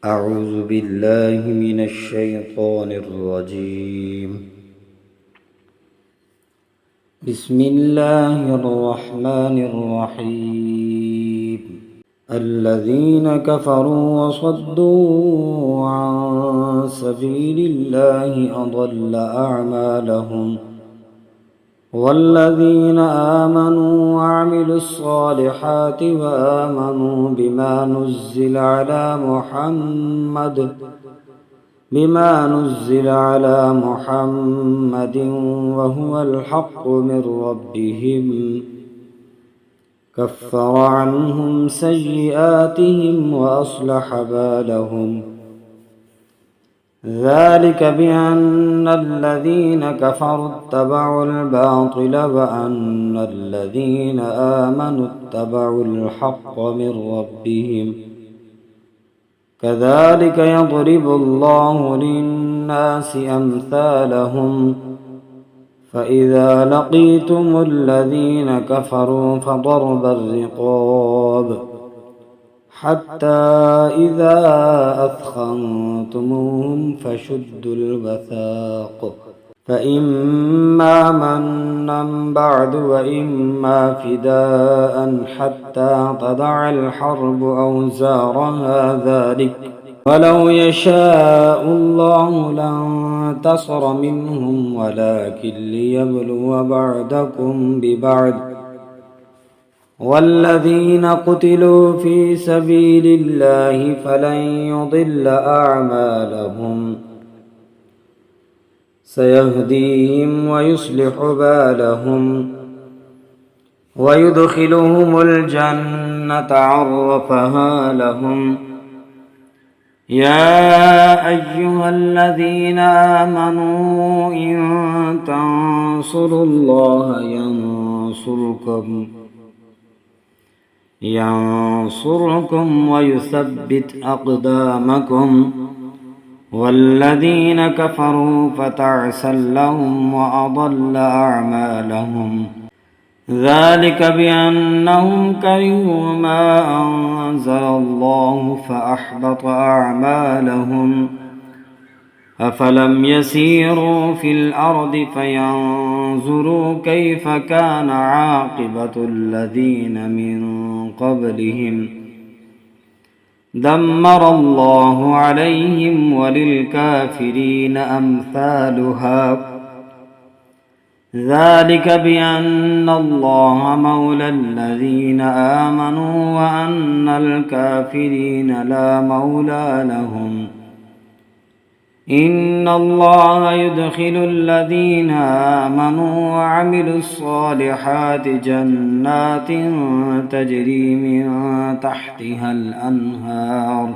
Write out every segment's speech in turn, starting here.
أعوذ بالله من الشيطان الرجيم. بسم الله الرحمن الرحيم. الذين كفروا وصدوا عن سبيل الله أضل أعمالهم، والذين آمنوا وعملوا الصالحات وآمنوا بما نزل على محمد وهو الحق من ربهم كفر عنهم سيئاتهم وأصلح بالهم. ذلك بأن الذين كفروا اتبعوا الباطل وأن الذين آمنوا اتبعوا الحق من ربهم. كذلك يضرب الله للناس أمثالهم، فإذا لقيتم الذين كفروا فضرب الرقاب حتى إذا أثخنتموهم فشدوا الوثاق، فإما منا بعد وإما فداء حتى تضع الحرب أوزارها، ذلك ولو يشاء الله لانتصر منهم ولكن ليبلو بعضكم ببعض. والذين قتلوا في سبيل الله فلن يضل أعمالهم، سيهديهم ويصلح بالهم ويدخلهم الجنة عرفها لهم. يا أيها الذين آمنوا إن تنصروا الله ينصركم ويثبت أقدامكم. والذين كفروا فتعسا لهم وأضل أعمالهم. ذلك بأنهم كرهوا ما أنزل الله فأحبط أعمالهم. أفلم يسيروا في الأرض فينظروا كيف كان عاقبة الذين من قبلهم، دمر الله عليهم وللكافرين أمثالها. ذلك بأن الله مولى الذين آمنوا وأن الكافرين لا مولى لهم. إن الله يدخل الذين آمنوا وعملوا الصالحات جنات تجري من تحتها الأنهار،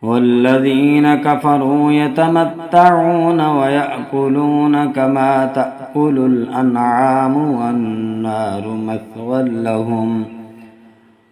والذين كفروا يتمتعون ويأكلون كما تأكل الأنعام والنار مثوى لهم.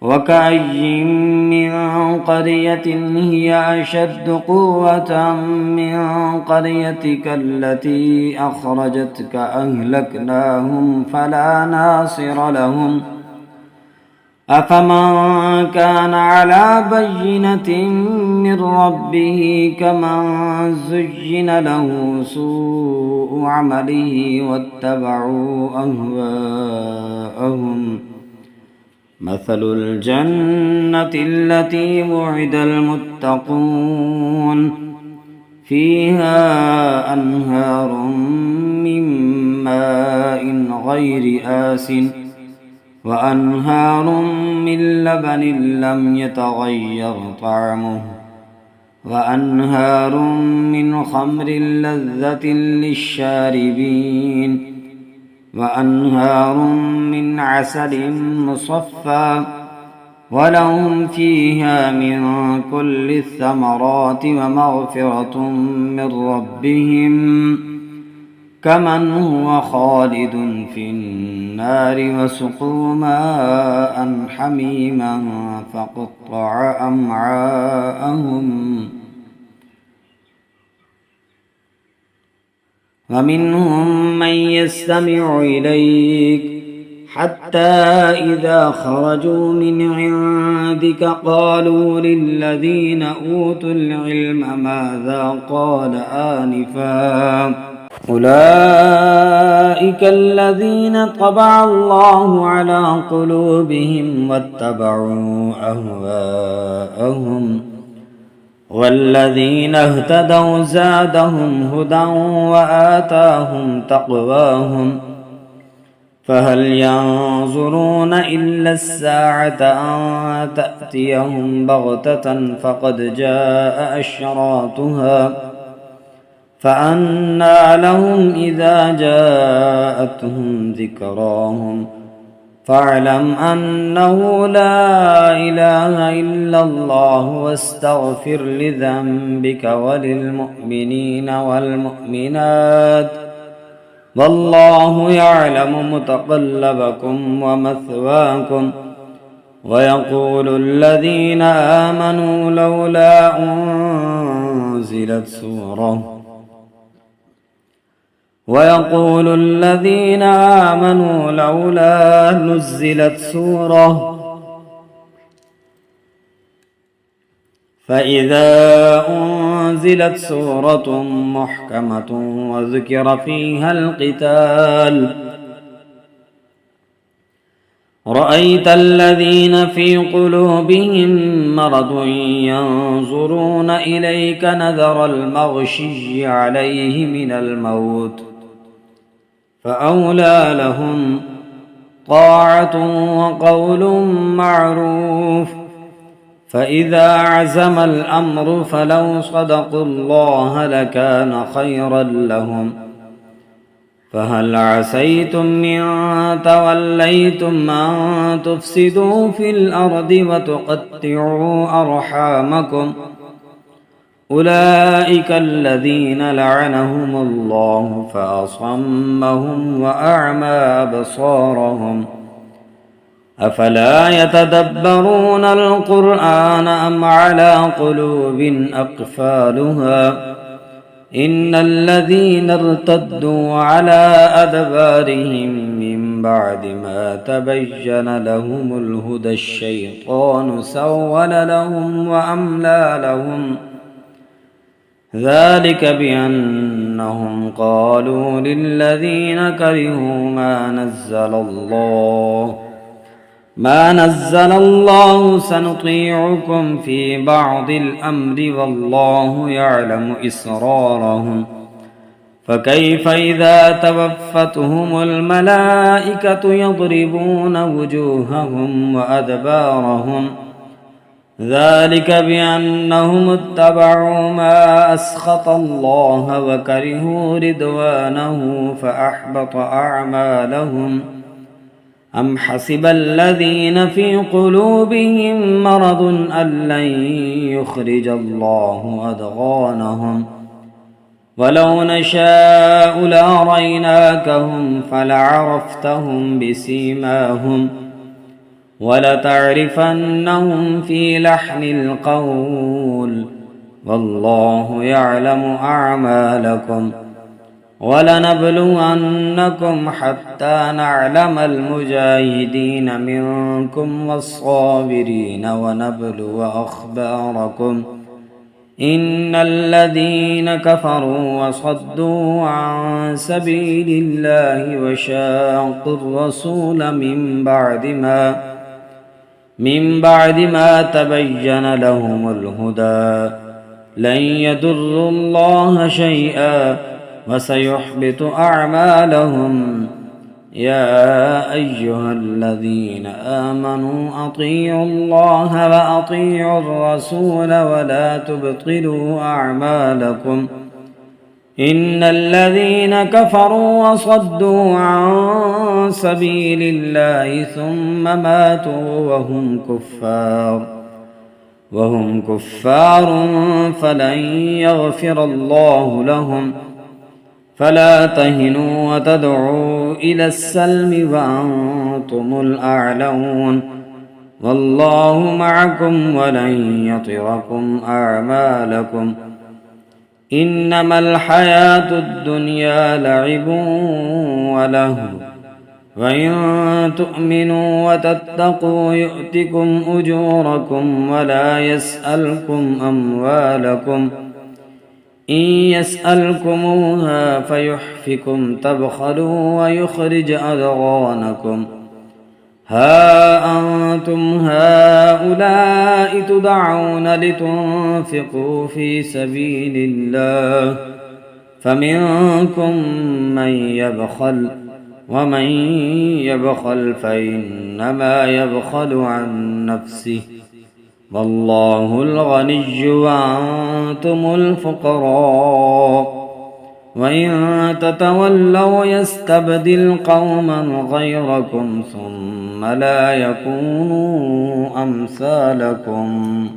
وكأي من قرية هي أشد قوة من قريتك التي أخرجتك أهلكناهم فلا ناصر لهم. أفمن كان على بينة من ربه كمن زين له سوء عمله واتبعوا أهواءهم. مثل الجنة التي وعد المتقون فيها أنهار من ماء غير آسن وأنهار من لبن لم يتغير طعمه وأنهار من خمر لذة للشاربين وأنهار من عسل مصفى ولهم فيها من كل الثمرات ومغفرة من ربهم كمن هو خالد في النار وسقوا ماء حميما فقطع أمعاءهم. ومنهم من يستمع إليك حتى إذا خرجوا من عندك قالوا للذين أوتوا العلم ماذا قال آنفا أولئك الذين طبع الله على قلوبهم واتبعوا أهواءهم والذين اهتدوا زادهم هدى وآتاهم تقواهم فهل ينظرون إلا الساعة أن تأتيهم بغتة فقد جاء أشراطها فأنى لهم إذا جاءتهم ذكراهم فاعلم أنه لا إله إلا الله واستغفر لذنبك وللمؤمنين والمؤمنات والله يعلم متقلبكم ومثواكم ويقول الذين آمنوا لولا أنزلت سورة فإذا أنزلت سورة محكمة وذكر فيها القتال رأيت الذين في قلوبهم مرض ينظرون إليك نظر المغشي عليه من الموت فأولى لهم طاعة وقول معروف فإذا عزم الأمر فلو صدقوا الله لكان خيرا لهم فهل عسيتم إن توليتم أن تفسدوا في الأرض وتقطعوا أرحامكم أولئك الذين لعنهم الله فأصمهم وأعمى أبصارهم أفلا يتدبرون القرآن أم على قلوب أقفالها إن الذين ارتدوا على أدبارهم من بعد ما تبين لهم الهدى الشيطان سول لهم وأملى لهم ذلك بأنهم قالوا للذين كرهوا ما نزل الله سنطيعكم في بعض الأمر والله يعلم إسرارهم فكيف إذا توفتهم الملائكة يضربون وجوههم وأدبارهم ذلك بأنهم اتبعوا ما أسخط الله وكرهوا رضوانه فأحبط أعمالهم أم حسب الذين في قلوبهم مرض أن لن يخرج الله أضغانهم ولو نشاء لأريناكهم فلعرفتهم بسيماهم ولتعرفنهم في لحن القول والله يعلم أعمالكم ولنبلونكم حتى نعلم المجاهدين منكم والصابرين ونبلو أخباركم إن الذين كفروا وصدوا عن سبيل الله وشاقوا الرسول من بعد ما تبين لهم الهدى لن يضروا الله شيئا وسيحبط أعمالهم يا أيها الذين آمنوا أطيعوا الله وأطيعوا الرسول ولا تبطلوا أعمالكم إن الذين كفروا وصدوا عن سبيل الله ثم ماتوا وهم كفار فلن يغفر الله لهم فلا تهنوا وتدعوا إلى السلم وأنتم الأعلون والله معكم ولن يطركم أعمالكم إنما الحياة الدنيا لعب ولهو وإن تؤمنوا وتتقوا يؤتكم أجوركم ولا يسألكم أموالكم إن يسألكموها فيحفكم تبخلوا ويخرج أضغانكم ها أنتم هؤلاء تدعون لتنفقوا في سبيل الله فمنكم من يبخل ومن يبخل فإنما يبخل عن نفسه والله الغني وأنتم الفقراء وإن تتولوا يستبدل قوما غيركم ثم لا يكونوا أمثالكم